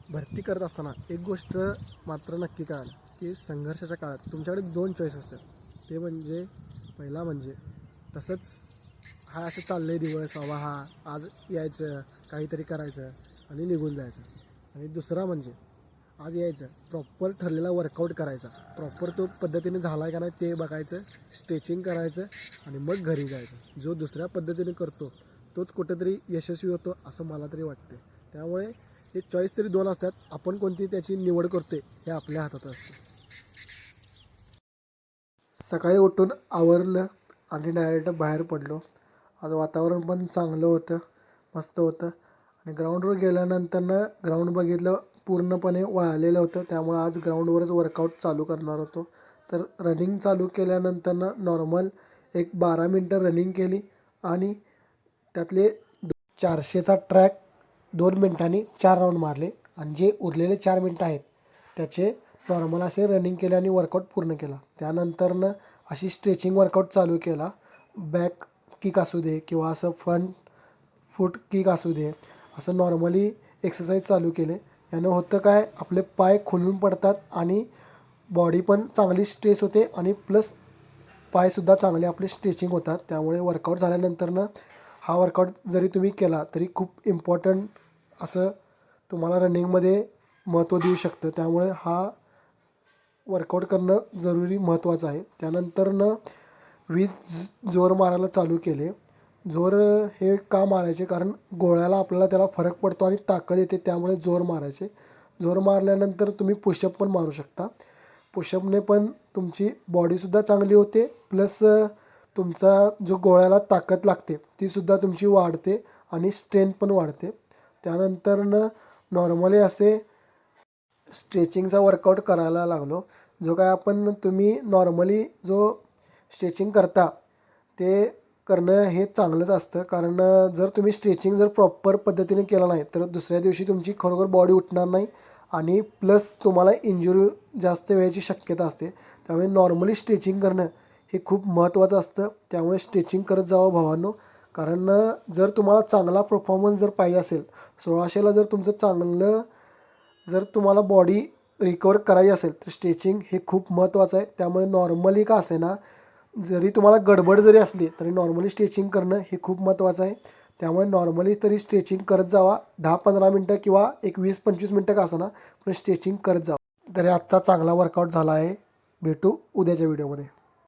भरती करत असताना एक गोष्ट मात्र नक्की कळाल की संघर्षाच्या काळात तुमच्याकडे दोन चॉईस असतात. ते म्हणजे पहिला म्हणजे तसंच हा असं चाललं आहे दिवस बाबा हा आज यायचं काहीतरी करायचं आणि निघून जायचं. आणि दुसरा म्हणजे आज यायचं प्रॉपर ठरलेला वर्कआउट करायचा, प्रॉपर तो पद्धतीने झाला आहे का नाही ते बघायचं, स्ट्रेचिंग करायचं आणि मग घरी जायचं. जो दुसऱ्या पद्धतीने करतो तोच कुठेतरी यशस्वी होतो असं मला तरी वाटते. त्यामुळे हे चॉईस तरी दोन असतात, आपण कोणती त्याची निवड करते हे आपल्या हातात असते. सकाळी उठून आवरलं आणि डायरेक्ट बाहेर पडलो. आज वातावरण पण चांगलं होतं, मस्त होतं. आणि ग्राउंडवर गेल्यानंतरनं ग्राउंड बघितलं पूर्णपणे वाळलेलं होतं, त्यामुळं आज ग्राउंडवरच वर्कआउट चालू करणार होतो. तर रनिंग चालू केल्यानंतरनं नॉर्मल एक 12 मिनटं रनिंग केली आणि त्यातले 400चा ट्रॅक 2 मिनटांनी 4 राऊंड मारले आणि जे उरलेले 4 मिनटं आहेत त्याचे नॉर्मल असे रनिंग केले आणि वर्कआउट पूर्ण केला. त्यानंतरनं अशी स्ट्रेचिंग वर्कआउट चालू केला. बॅक किक असू दे किंवा असं फ्रंट फूट किक असू दे, असं नॉर्मली एक्सरसाइज चालू केले. यानं होतं काय, आपले पाय खुलून पडतात आणि बॉडी पण चांगली स्ट्रेच होते आणि प्लस पायसुद्धा चांगले आपले स्ट्रेचिंग होतात. त्यामुळे वर्कआउट झाल्यानंतरनं हा वर्कआउट जरी तुम्ही केला तरी खूप इम्पॉर्टंट असं तुम्हाला रनिंगमध्ये महत्त्व देऊ शकतं. त्यामुळे हा वर्कआउट करणं जरुरी महत्त्वाचं आहे. त्यानंतरनं वीज जोर मारायला चालू केले. जोर हे का मारायचे, कारण गोळ्याला आपल्याला त्याला फरक पडतो आणि ताकद येते, त्यामुळे जोर मारायचे. जोर मारल्यानंतर तुम्ही पुशअप पण मारू शकता. पुशअपने पण तुमची बॉडीसुद्धा चांगली होते, प्लस तुमचा जो गोळ्याला ताकद लागते तीसुद्धा तुमची वाढते आणि स्ट्रेंथ पण वाढते. त्यानंतरनं नॉर्मली असे स्ट्रेचिंगचा वर्कआउट करायला लागलो. जो काय तुम्ही नॉर्मली जो स्ट्रेचिंग करता ते करणं हे चांगलंच असतं, कारण जर तुम्ही स्ट्रेचिंग जर प्रॉपर पद्धतीने केलं नाही तर दुसऱ्या दिवशी तुमची खरोखर बॉडी उठणार नाही आणि प्लस तुम्हाला इंजुरी जास्त व्हायची शक्यता असते. त्यामुळे नॉर्मली स्ट्रेचिंग करणं हे खूप महत्त्वाचं असतं. त्यामुळे स्ट्रेचिंग करत जावं भावांनो, कारण जर तुम्हाला चांगला परफॉर्मन्स जर पाहिजे असेल, 1600ला जर तुमचं चांगलं जर तुम्हाला बॉडी रिकवर करायची असेल तर स्ट्रेचिंग हे खूप महत्त्वाचं आहे. त्यामुळे नॉर्मली का असेना, जरी तुम्हाला गडबड जरी असली तरी नॉर्मली स्ट्रेचिंग करणं हे खूप महत्त्वाचं आहे. त्यामुळे नॉर्मली तरी स्ट्रेचिंग करत जावा, 10-15 मिनटं किंवा एक 20-25 मिनटं का असेना पण स्ट्रेचिंग करत जावा. तरी आजचा चांगला वर्कआउट झाला आहे. भेटू उद्याच्या व्हिडिओमध्ये.